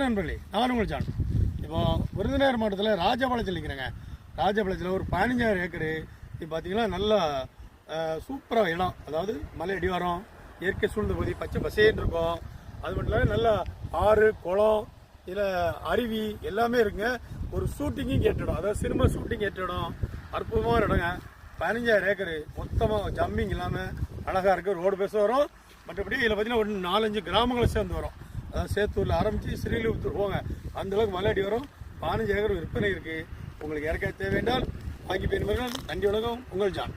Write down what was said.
நண்பர்களே, நான் உங்கள் ஜான். இப்போ விருதுநகர் மாவட்டத்தில் ராஜபாளையத்தில் நிற்கிறேங்க. ராஜபாளையத்தில் ஒரு 15,000 ஏக்கரு. இது பார்த்தீங்கன்னா நல்லா சூப்பராக இடம். அதாவது மலை அடிவாரம், இயற்கை சூழ்ந்த பகுதி, பச்சை பசேன்னு இருக்கும். அது மட்டும் இல்லாமல் நல்லா ஆறு, குளம், இதில் அருவி எல்லாமே இருக்குங்க. ஒரு ஷூட்டிங்கும் கேட்டிடும், அதாவது சினிமா ஷூட்டிங் கேட்டிடும். அற்புதமான இடங்க. 15,000 ஏக்கரு மொத்தமாக ஜம்பிங் இல்லாமல் அழகாக இருக்குது. ரோடு பேச வரும். மற்றபடி இதில் பார்த்தீங்கன்னா ஒரு 4-5 கிராமங்களை சேர்ந்து வரும். அதாவது சேத்தூரில் ஆரம்பித்து ஸ்ரீலிபுத்தூர் போங்க, அந்தளவுக்கு மலையடி வரும். 15 ஏக்கர் விற்பனை இருக்குது. உங்களுக்கு இறக்க தேவையால் வாங்கி பயன்பெறுங்கள். நன்றி, வணக்கம். உங்கள் ஜான்.